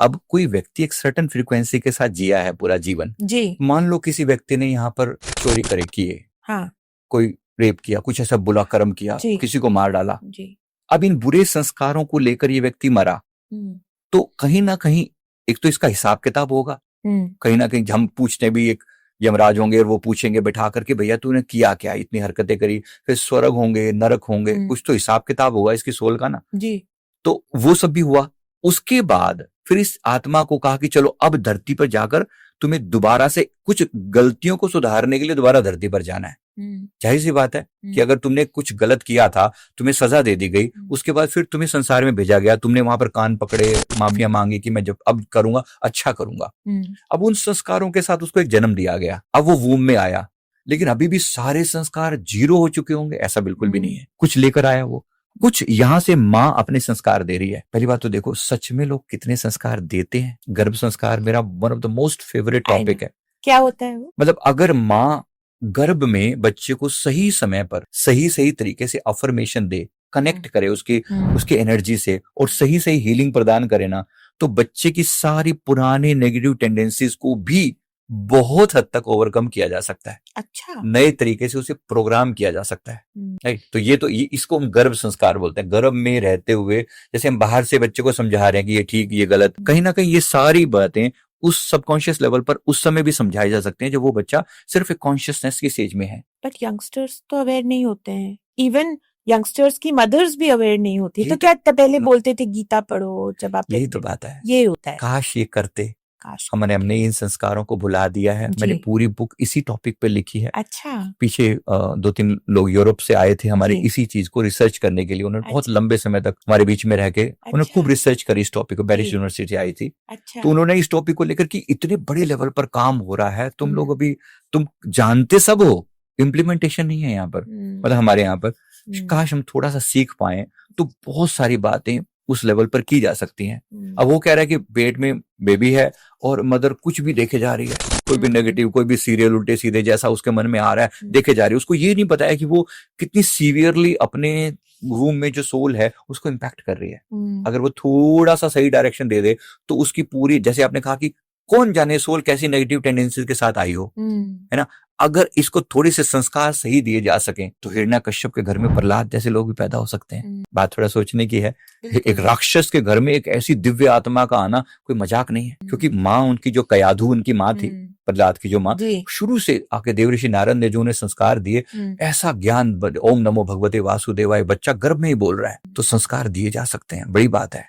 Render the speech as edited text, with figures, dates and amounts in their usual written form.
अब कोई व्यक्ति एक सर्टेन फ्रीक्वेंसी के साथ जिया है पूरा जीवन, जी मान लो किसी व्यक्ति ने यहाँ पर चोरी करे किए, हाँ कोई रेप किया, कुछ ऐसा बुरा कर्म किया, जी किसी को मार डाला, जी अब इन बुरे संस्कारों को लेकर ये व्यक्ति मरा, तो कहीं ना कहीं एक तो इसका हिसाब किताब होगा, कहीं ना कहीं हम पूछते भी, एक यमराज होंगे और वो पूछेंगे बैठा करके भैया तूने किया क्या, इतनी हरकतें करी, फिर स्वर्ग होंगे, नरक होंगे, कुछ तो हिसाब किताब होगा इसकी सोल का ना। जी तो वो सब भी हुआ। उसके बाद फिर इस आत्मा को कहा कि चलो अब धरती पर जाकर तुम्हें दोबारा से कुछ गलतियों को सुधारने के लिए दोबारा धरती पर जाना है। जाहिर सी बात है कि अगर तुमने कुछ गलत किया था, तुम्हें सजा दे दी गई, उसके बाद फिर तुम्हें संसार में भेजा गया, तुमने वहां पर कान पकड़े, माफिया मांगी कि मैं जब अब करूंगा अच्छा करूंगा। अब उन संस्कारों के साथ उसको एक जन्म दिया गया, अब वो वूम में आया, लेकिन अभी भी सारे संस्कार जीरो हो चुके होंगे ऐसा बिल्कुल भी नहीं है, कुछ लेकर आया वो, कुछ यहां से माँ अपने संस्कार दे रही है। पहली बात तो देखो सच में लोग कितने संस्कार देते हैं। गर्भ संस्कार मेरा one of the most favourite topic है। क्या होता है वो? मतलब अगर माँ गर्भ में बच्चे को सही समय पर सही तरीके से अफर्मेशन दे, कनेक्ट करे उसके एनर्जी से और सही हीलिंग प्रदान करे ना, तो बच्चे की सारी पुरानी नेगेटिव टेंडेंसीज को भी बहुत हद तक ओवरकम किया जा सकता है। अच्छा, नए तरीके से उसे प्रोग्राम किया जा सकता है। राइट, तो ये इसको हम गर्भ संस्कार बोलते हैं। गर्भ में रहते हुए जैसे हम बाहर से बच्चे को समझा रहे हैं कि ये ठीक ये गलत, कहीं ना कहीं ये सारी बातें उस सबकॉन्शियस लेवल पर उस समय भी समझाए जा सकते हैं जब वो बच्चा सिर्फ एक कॉन्शियसनेस की स्टेज में है। बट यंगस्टर्स तो अवेयर नहीं होते हैं, इवन यंगस्टर्स की मदर्स भी अवेयर नहीं होती, तो क्या पहले बोलते थे गीता पढ़ो जब आप, यही तो बात है, ये होता है। काश ये करते, काश हमने इन संस्कारों को भुला दिया है। मैंने पूरी बुक इसी टॉपिक पे लिखी है। अच्छा, पीछे 2-3 लोग यूरोप से आए थे हमारे इसी चीज को रिसर्च करने के लिए, उन्होंने बहुत लंबे समय तक हमारे बीच में रह के उन्होंने खूब रिसर्च करी इस टॉपिक को, पेरिस यूनिवर्सिटी आई थी। तो उन्होंने इस टॉपिक को लेकर कि इतने बड़े लेवल पर काम हो रहा है, तुम लोग अभी तुम जानते सब हो, इम्प्लीमेंटेशन नहीं है यहाँ पर, मतलब हमारे यहाँ पर। काश हम थोड़ा सा सीख पाए तो बहुत सारी बातें उस लेवल पर की जा सकती हैं। अब वो कह रहा है कि पेट में बेबी है और मदर कुछ भी देखे जा रही है, कोई भी नेगेटिव, कोई भी सीरियल उल्टे सीधे जैसा उसके मन में आ रहा है देखे जा रही है। उसको ये नहीं पता है कि वो कितनी सीवियरली अपने रूम में जो सोल है उसको इम्पैक्ट कर रही है। अगर वो थोड़ा सा सही डायरेक्शन दे दे तो उसकी पूरी, जैसे आपने कहा कि कौन जाने सोल कैसी नेगेटिव टेंडेंसीज के साथ आई हो, है ना, अगर इसको थोड़े से संस्कार सही दिए जा सकें तो हिरण्यकश्यप के घर में प्रहलाद जैसे लोग भी पैदा हो सकते हैं। बात थोड़ा सोचने की है। एक राक्षस के घर में एक ऐसी दिव्य आत्मा का आना कोई मजाक नहीं है, क्योंकि माँ उनकी जो कयाधु उनकी माँ थी, प्रहलाद की जो माँ, शुरू से आके देवऋषि नारद ने जो उन्हें संस्कार दिए, ऐसा ज्ञान, ओम नमो भगवते वासुदेवाय, बच्चा गर्भ में ही बोल रहा है, तो संस्कार दिए जा सकते हैं, बड़ी बात है।